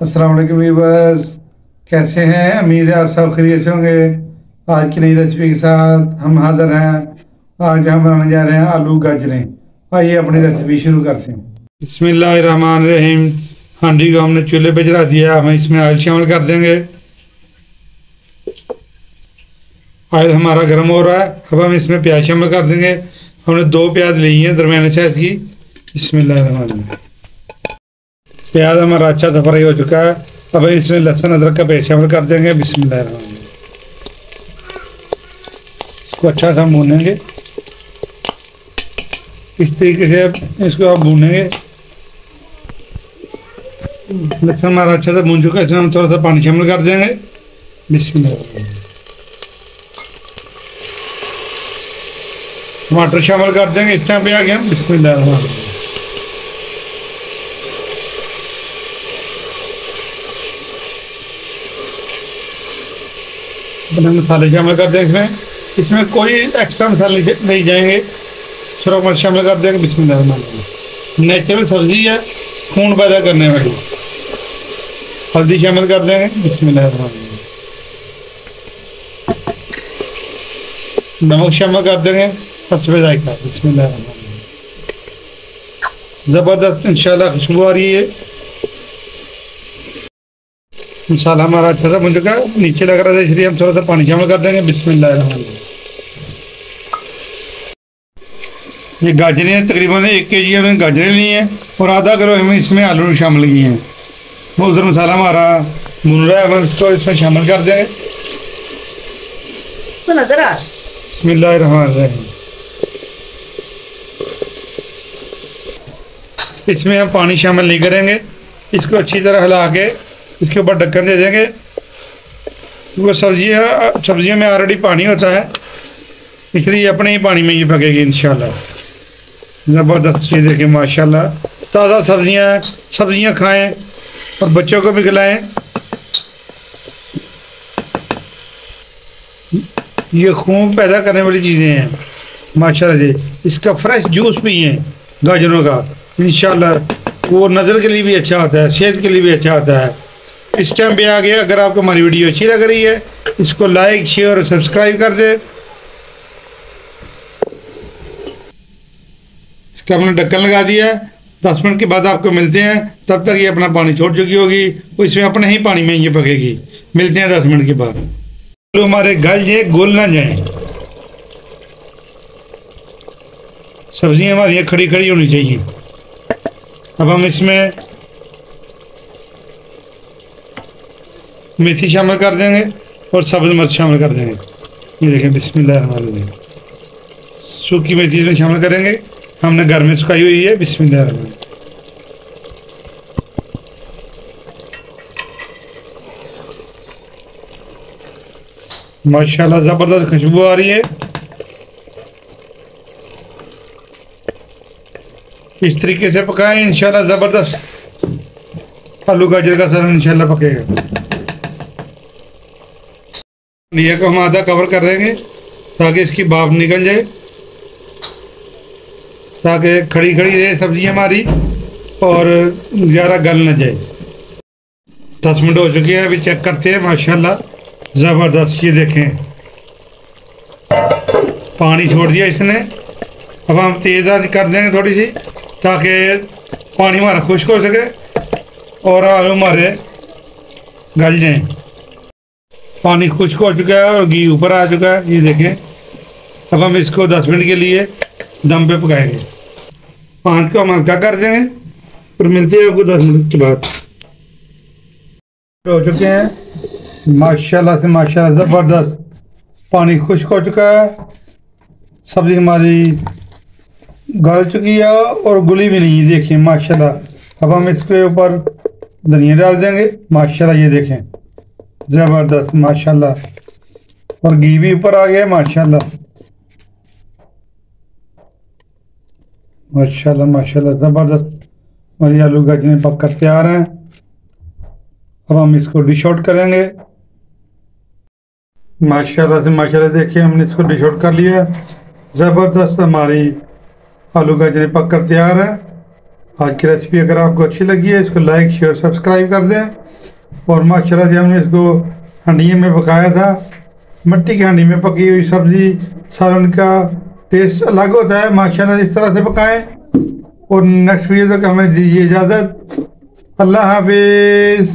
अस्सलाम वालेकुम व्यूअर्स, कैसे हैं? उम्मीद है आप सब खैरियत से होंगे। आज की नई रेसिपी के साथ हम हाज़िर हैं। आज हम बनाने जा रहे हैं आलू गाजरें। आइए अपनी रेसिपी शुरू करते हैं। बिस्मिल्लाहिर्रहमानिर्रहीम। हांडी को हमने चूल्हे पे चढ़ा दिया। हम इसमें ऑयल शामिल कर देंगे। ऑयल हमारा गर्म हो रहा है। अब हम इसमें प्याज शामिल कर देंगे। हमने 2 प्याज ली हैं दरमियाने साइज की। बिस्मिल्लाहिर्रहमानिर्रहीम। प्याज हमारा अच्छा सा फ्राई हो चुका है। अब इसमें लहसुन अदरक का पेस्ट शामिल कर देंगे। बिस्मिल्लाहिर्रहमानिर्रहीम। इसको अच्छा सा भूनेंगे। इस तरीके से इसको आप भूनेंगे। लहसुन हमारा अच्छा सा भून चुका है। इसमें हम थोड़ा सा पानी शामिल कर देंगे। बिस्मिल्लाहिर्रहमानिर्रहीम। टमाटर शामिल कर देंगे। इस टाइम पे आ गया। बिस्मिल्लाहिर्रहमानिर्रहीम। मसाले शामिल कर देंगे। इसमें कोई एक्स्ट्रा मसाले नहीं जाएंगे। सुरख मिर्च शामिल कर देंगे। बिस्मिल्लाहिर्रहमानिर्रहीम। नेचुरल सब्जी है, खून पैदा करने वाली। हल्दी शामिल कर देंगे। बिस्मिल्लाहिर्रहमानिर्रहीम। नमक शामिल कर देंगे सबसे जायका। बिस्मिल्लाहिर्रहमानिर्रहीम। ज़बरदस्त इंशाल्लाह खुशबू आ रही है। मसाला हमारा अच्छा सा बन चुका है। नीचे लग रहा था इसलिए हम थोड़ा सा पानी शामिल कर देंगे। बिस्मिल्लाहिर्रहमानिर्रहीम। ये गाजरें तकरीबन 1 kg हमने गाजरें ली हैं और आधा किलो हमें इसमें आलू शामिल किए हैं। वो उधर मसाला हमारा भुन रहा है। हम इसको इसमें शामिल कर देंगे। बिस्मिल्लाहिर्रहमानिर्रहीम। इसमें हम पानी शामिल नहीं करेंगे। इसको अच्छी तरह हिला के इसके ऊपर ढक्कन दे देंगे। वो सब्जियों में ऑलरेडी पानी होता है, इसलिए अपने ही पानी में ये पकेगी इंशाल्लाह। ज़बरदस्त। ये देखें माशाल्लाह, ताज़ा सब्जियां खाएं और बच्चों को भी खिलाएं। ये खून पैदा करने वाली चीज़ें हैं माशाल्लाह जी। इसका फ्रेश जूस पिएं गाजरों का, इंशाल्लाह वो नज़र के लिए भी अच्छा होता है, सेहत के लिए भी अच्छा होता है। इस टाइम पे आ गया। अगर आपको हमारी वीडियो अच्छी लग रही है इसको लाइक शेयर और सब्सक्राइब कर दे। इसका हमने ढक्कन लगा दिया है। 10 मिनट के बाद आपको मिलते हैं। तब तक ये अपना पानी छोड़ चुकी होगी। वो इसमें अपने ही पानी में ये पकेगी। मिलते हैं 10 मिनट के बाद। तो हमारे गल जाए, गोल ना जाए। सब्जियां हमारी खड़ी खड़ी होनी चाहिए। अब हम इसमें मेथी शामिल कर देंगे और सब्ज़ मिर्च शामिल कर देंगे। ये देखें। बिस्मिल्लाहिर्रहमानिर्रहीम। सूखी मेथी इसमें शामिल करेंगे। हमने घर में सुखाई हुई है। बिस्मिल्लाहिर्रहमानिर्रहीम। माशाल्लाह ज़बरदस्त खुशबू आ रही है। इस तरीके से पकाएं, इंशाल्लाह ज़बरदस्त आलू गाजर का सालन इंशाल्लाह पकेगा। ये को हम आधा कवर कर देंगे ताकि इसकी भाप निकल जाए, ताकि खड़ी खड़ी रहे सब्जी हमारी और ज़्यादा गल न जाए। 10 मिनट हो चुके हैं। अभी चेक करते हैं। माशाल्लाह ज़बरदस्त। ये देखें पानी छोड़ दिया इसने। अब हम तेज़ आंच कर देंगे थोड़ी सी, ताकि पानी हमारा खुश्क हो सके और आलू हमारे गल जाएँ। पानी खुश्क हो चुका है और घी ऊपर आ चुका है। ये देखें। अब हम इसको 10 मिनट के लिए दम पे पकाएंगे। आंच को हम हल्का कर देंगे और मिलते हैं आपको 10 मिनट के बाद। हो चुके हैं माशाल्लाह से माशाल्लाह ज़बरदस्त। पानी खुश्क हो चुका है। सब्ज़ी हमारी गल चुकी है और गुली भी नहीं। देखिए माशाल्लाह। अब हम इसके ऊपर धनिया डाल देंगे। माशाल्लाह ये देखें ज़बरदस्त माशाल्लाह। और घी भी ऊपर आ गया माशाल्लाह। माशाल्लाह माशाल्लाह ज़बरदस्त। हमारी आलू गाजरें पक कर तैयार हैं। अब हम इसको डिश आउट करेंगे। माशाल्लाह से माशाल्लाह। देखिए हमने इसको डिश आउट कर लिया। ज़बरदस्त हमारी आलू गाजरें पक कर तैयार है। आज की रेसिपी अगर आपको अच्छी लगी है इसको लाइक शेयर सब्सक्राइब कर दें। और माशाल्लाह से हमने इसको हंडी में पकाया था, मिट्टी की हांडी में पकी हुई सब्ज़ी सालन का टेस्ट अलग होता है। माशाल्लाह इस तरह से पकाएं। और नेक्स्ट वीडियो तक हमें दीजिए इजाज़त। अल्लाह हाफिज़।